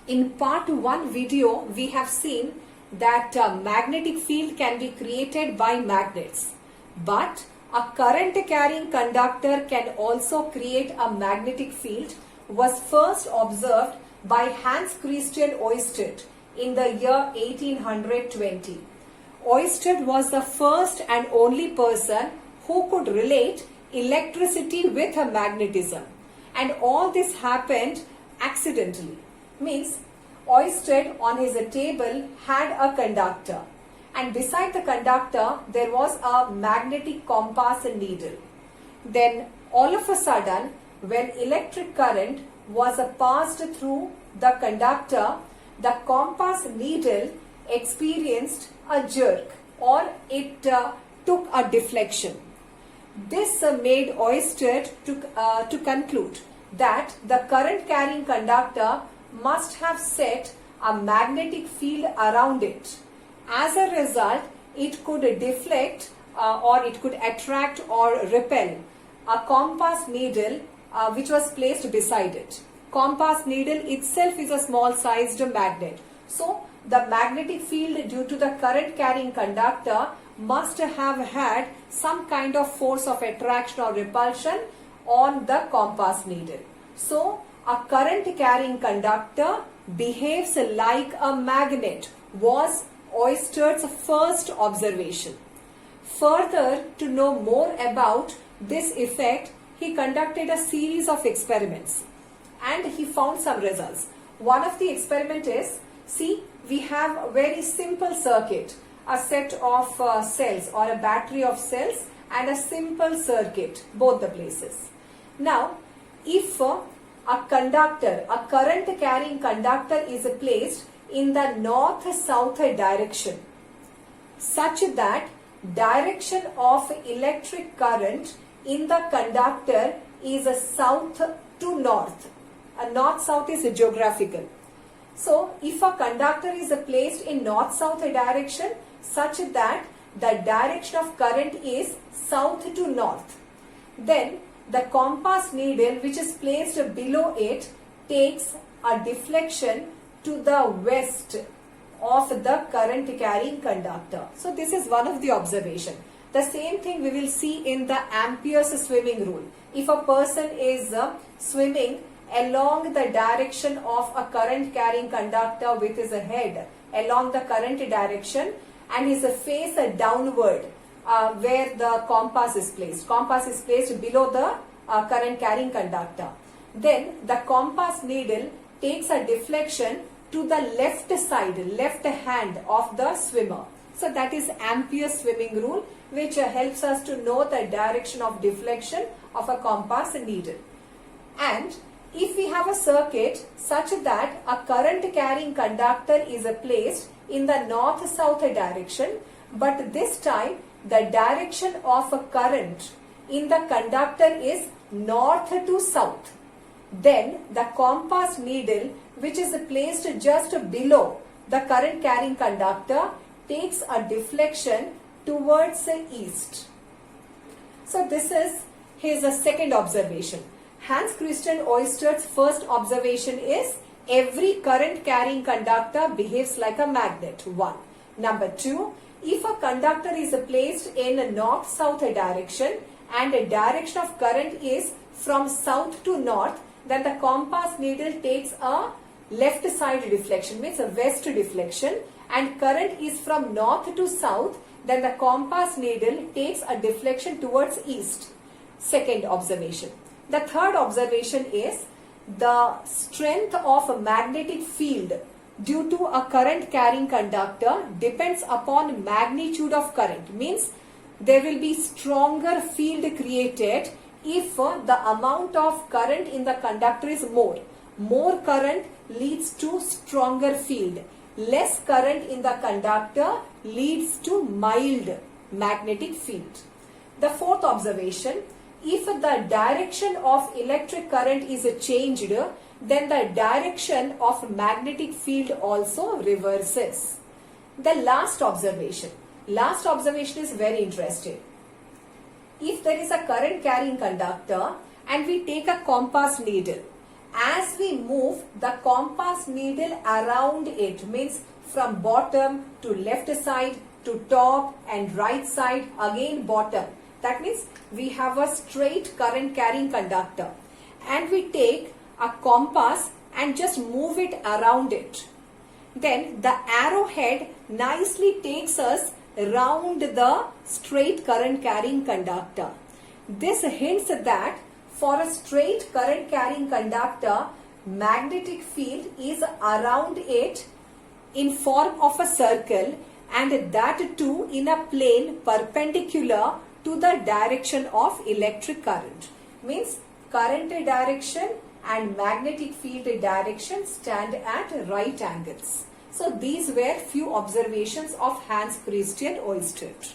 In part 1 video, we have seen that magnetic field can be created by magnets. But a current carrying conductor can also create a magnetic field was first observed by Hans Christian Ørsted in the year 1820. Ørsted was the first and only person who could relate electricity with a magnetism. And all this happened accidentally. Means Ørsted on his table had a conductor, and beside the conductor there was a magnetic compass needle. Then all of a sudden, when electric current was passed through the conductor, the compass needle experienced a jerk, or it took a deflection. This made Ørsted to conclude that the current carrying conductor must have set a magnetic field around it. As a result, it could deflect or it could attract or repel a compass needle which was placed beside it. Compass needle itself is a small sized magnet. So the magnetic field due to the current carrying conductor must have had some kind of force of attraction or repulsion on the compass needle. So a current carrying conductor behaves like a magnet was Ørsted's first observation. Further, to know more about this effect, he conducted a series of experiments and he found some results. One of the experiment is, see, we have a very simple circuit, a set of cells or a battery of cells and a simple circuit, both the places. Now, if a conductor, a current carrying conductor is placed in the north-south direction, such that direction of electric current in the conductor is south to north. North-south is geographical. So, if a conductor is placed in north-south direction, such that the direction of current is south to north, then the compass needle which is placed below it takes a deflection to the west of the current carrying conductor. So this is one of the observation. The same thing we will see in the Ampere's swimming rule. If a person is swimming along the direction of a current carrying conductor with his head along the current direction and his face downward, where the compass is placed. Compass is placed below the current carrying conductor. Then the compass needle takes a deflection to the left side, left hand of the swimmer. So that is Ampere's swimming rule, which helps us to know the direction of deflection of a compass needle. And if we have a circuit such that a current carrying conductor is placed in the north-south direction, but this time the direction of a current in the conductor is north to south, then the compass needle which is placed just below the current carrying conductor takes a deflection towards the east. So this is his second observation. Hans Christian Ørsted's first observation is every current carrying conductor behaves like a magnet. 1. Number 2, if a conductor is placed in a north-south direction and the direction of current is from south to north, then the compass needle takes a left side deflection, means a west deflection, and current is from north to south, then the compass needle takes a deflection towards east. Second observation. The third observation is the strength of a magnetic field due to a current carrying conductor depends upon magnitude of current, means there will be stronger field created if the amount of current in the conductor is more. More current leads to stronger field. Less current in the conductor leads to mild magnetic field. The fourth observation, if the direction of electric current is changed, then the direction of magnetic field also reverses. The last observation is very interesting. If there is a current carrying conductor and we take a compass needle as we move the compass needle around it, means from bottom to left side to top and right side, again bottom. That means we have a straight current carrying conductor and we take a compass and just move it around it. Then the arrowhead nicely takes us round the straight current carrying conductor. This hints that for a straight current carrying conductor, magnetic field is around it in form of a circle, and that too in a plane perpendicular to the direction of electric current. Means current direction and magnetic field direction stand at right angles. So these were few observations of Hans Christian Oersted.